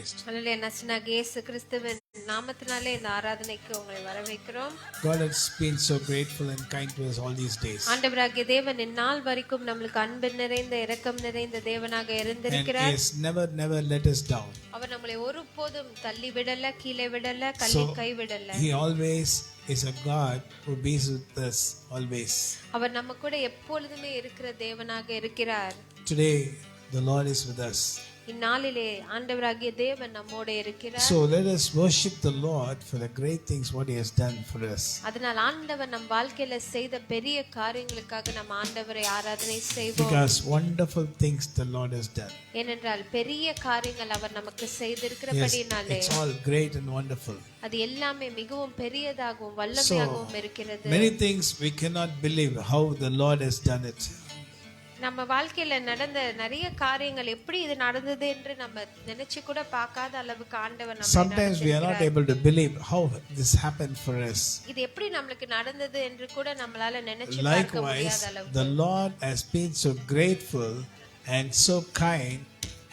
அல்லேலூயா. நசனாகிய இயேசு கிறிஸ்துவின் நாமத்தினாலே இந்த ஆராதனைக்கு உங்களை வரவேற்கிறோம். God has been so grateful and kind to us all these days. ஆண்டவராகிய தேவன் இந்நாள் வரைக்கும் நம்மளுக்கு அன்பு நிறைந்த இரக்கம் நிறைந்த தேவனாக And இருந்திருக்கிறார். He has never let us down. அவர் நம்மளை ஒருபோதும் தள்ளி விடல, கீழே விடல, கைவிடல. He always is a God who be with us always. அவர் நம்ம கூட எப்பொழுதுமே இருக்கிற தேவனாக இருக்கிறார். Today the Lord is with us. இந்நாளிலே ஆண்டவராகிய தேவன் நம்மோடு இருக்கிறார். So let us worship the Lord for the great things what He has done for us. அதனால் ஆண்டவர் நம் வாழ்க்கையில செய்த பெரிய காரியங்களுக்காக நம்ம ஆண்டவரை ஆராதனை செய்வோம். Because wonderful things the Lord has done. ஏனென்றால் பெரிய காரியங்கள் அவர் நமக்கு செய்திருக்கிறபடினாலே It's all great and wonderful. அது எல்லாமே மிகவும் பெரியதாகவும் வல்லமையாகவும் இருக்கிறது. Many things we cannot believe how the Lord has done it. நம்ம வாழ்க்கையில நடந்த நிறைய காரியங்கள் எப்படி இது நடந்தது என்று நம்ம நினைச்சு கூட பார்க்காத அளவுக்கு ஆண்டவர் நம்மை Sometimes we are not able to believe how this happened for us. இது எப்படி நமக்கு நடந்தது என்று கூட நம்மளால நினைச்சு பார்க்க முடியாத Likewise, அளவுக்கு the Lord has been so grateful and so kind,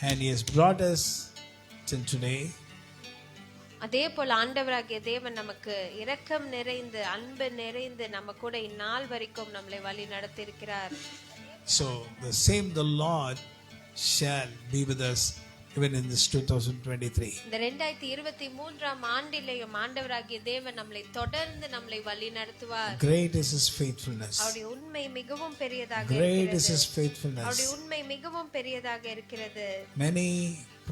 and He has brought us till today. அதே போல ஆண்டவராகிய தேவன் நமக்கு இரக்கம் நிறைந்து அன்பு நிறைந்து நம்ம கூட இந்நாள் வரைக்கும் நம்மளை வழி நடத்தியிருக்கிறார். So the same the Lord shall be with us even in this 2023. இந்த 2023ஆம் ஆண்டிலேயும் ஆண்டவராகிய தேவன் நம்மளை தொடர்ந்து நம்மளை வழி நடத்துவார். Great is His faithfulness. அவருடைய உண்மை மிகவும் பெரியதாக Great இருக்கிறது. is His faithfulness. அவருடைய உண்மை மிகவும் பெரியதாக இருக்கிறது. Many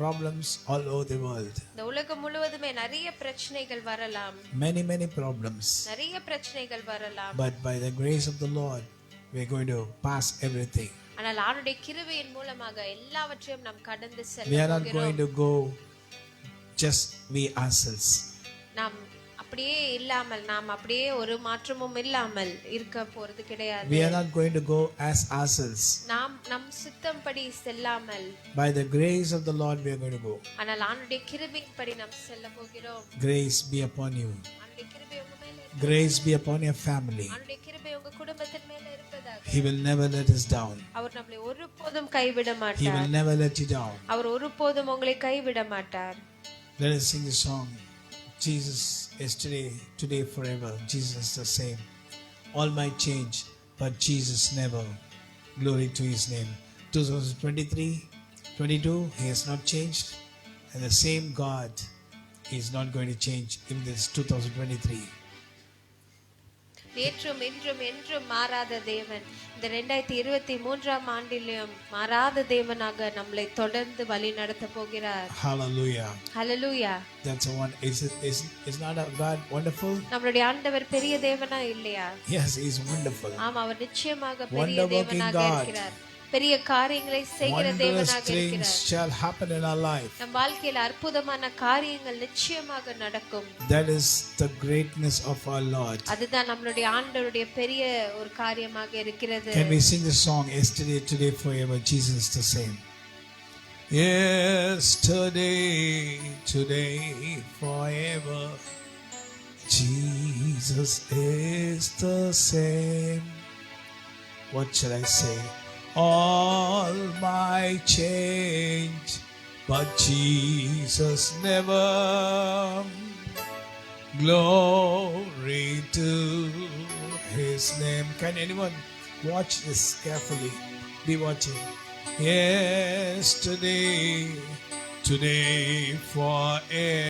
problems all over the world. இந்த உலகம் முழுவதுமே நிறைய பிரச்சனைகள் வரலாம். Many problems. நிறைய பிரச்சனைகள் வரலாம். But by the grace of the Lord, we are going to pass everything. ஆனால் அவருடைய கிருபையின் மூலமாக எல்லாவற்றையும் நாம் கடந்து செல்ல We are not போகிறோம். going to go just we ourselves. நாம் அப்படியே இல்லாமல் நாம் அப்படியே ஒரு மாற்றமும் இல்லாமல் இருக்க போறது கிடையாது. We are not going to go as ourselves. நாம் நம் சித்தம்படி செல்லாமல் By the grace of the Lord we are going to go. ஆனால் அவருடைய கிருபையின்படி நாம் செல்ல போகிறோம். Grace be upon you. அவருடைய கிருபை உங்க மேல Grace be upon your family. அவருடைய கிருபை உங்க குடும்பத்தின் மேல இருப்பதாக. He will never let us down. அவர் நம்மளை ஒருபோதும் கைவிட He மாட்டார். will never let you down. அவர் ஒருபோதும் உங்களை கைவிட மாட்டார். Let us sing the song. Jesus yesterday, today, forever. Jesus is the same. All might change, but Jesus never. Glory to His name. 2023, 22, He has not changed. And the same God is not going to change in this 2023. நேற்றும் இன்றும் என்றும் மாறாத தேவன் இந்த 2023ஆம் ஆண்டிலும் மாறாத தேவனாக நம்மளை தொடர்ந்து வழி நடத்த போகிறார். Hallelujah. Hallelujah. That's one. Is not our God wonderful? நம்மளுடைய ஆண்டவர் பெரிய தேவனா இல்லையா? Yes, He is wonderful. ஆமா, அவர் நிச்சயமாக பெரிய Wonder-working தேவனாக God. இருக்கிறார். பெரிய காரியங்களை செய்கிற Wondrous தேவனாக things இருக்கிறார். shall happen in our life. நம் வாழ்க்கையில அற்புதமான காரியங்கள் நிச்சயமாக நடக்கும். That is the greatness of our Lord. அதுதான் நம்மளுடைய ஆண்டவருடைய பெரிய ஒரு காரியமாக இருக்கிறது. Can we sing the song, Yesterday, Today, Forever, Jesus the same? Yesterday, today, forever, Jesus is the same. What shall I say? All might change, but Jesus never. Glory to His name. Can anyone watch this carefully? Be watching. Yesterday, today, forever.